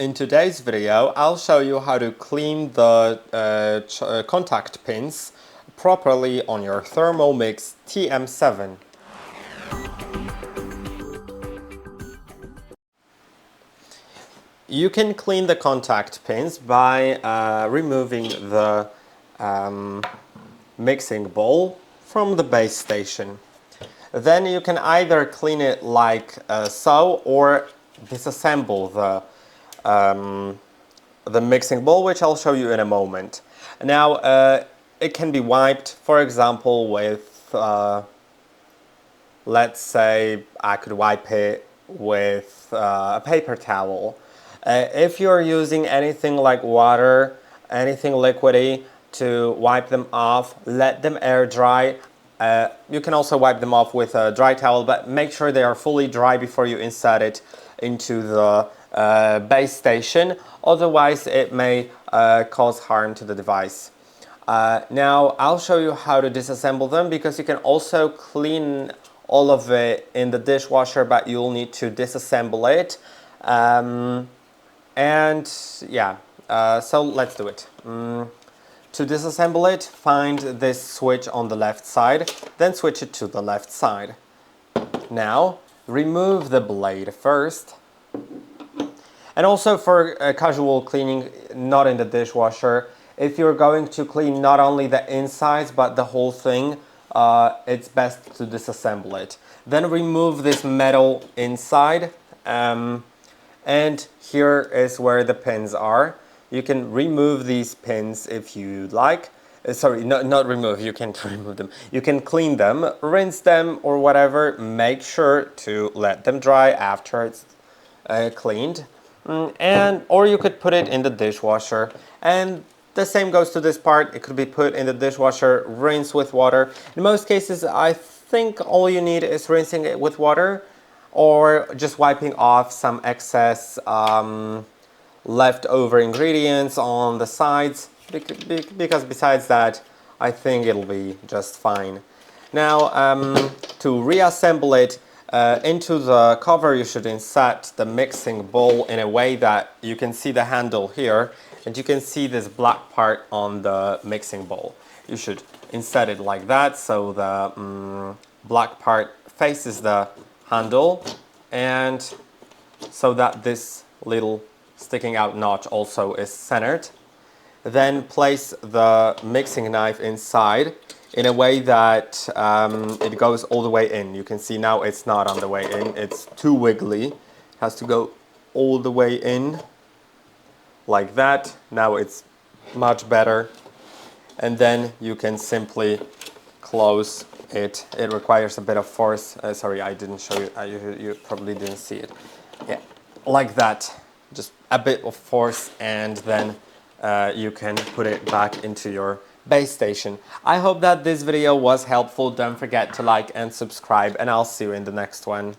in today's video, I'll show you how to clean the contact pins properly on your THERMOMIX TM7. You can clean the contact pins by removing the mixing bowl from the base station. Then you can either clean it like so, or disassemble the mixing bowl, which I'll show you in a moment. Now it can be wiped, for example, with let's say I could wipe it with a paper towel. If you're using anything like water, anything liquidy to wipe them off, let them air dry. You can also wipe them off with a dry towel, but make sure they are fully dry before you insert it into the base station. Otherwise, it may cause harm to the device. Now, I'll show you how to disassemble them, because you can also clean all of it in the dishwasher, but you'll need to disassemble it. And yeah, so let's do it. To disassemble it, find this switch on the left side, then switch it to the left side. Now, remove the blade first. And also for casual cleaning, not in the dishwasher, if you're going to clean not only the insides but the whole thing, it's best to disassemble it. Then remove this metal inside, and here is where the pins are. You can remove these pins if you like. Sorry, not remove, you can't remove them. You can clean them, rinse them or whatever. Make sure to let them dry after it's cleaned. Or you could put it in the dishwasher. And the same goes to this part. It could be put in the dishwasher, rinse with water. In most cases, I think all you need is rinsing it with water, or just wiping off some excess leftover ingredients on the sides, because besides that, I think it'll be just fine. Now, to reassemble it into the cover, you should insert the mixing bowl in a way that you can see the handle here, and you can see this black part on the mixing bowl. You should insert it like that, so the black part faces the handle, and so that this little sticking out notch also is centered. Then place the mixing knife inside in a way that it goes all the way in. You can see now it's not on the way in, it's too wiggly. It has to go all the way in like that. Now it's much better. And then you can simply close it. It requires a bit of force. Sorry, I didn't show you. You probably didn't see it. Yeah, like that. Just a bit of force, and then you can put it back into your base station. I hope that this video was helpful. Don't forget to like and subscribe, and I'll see you in the next one.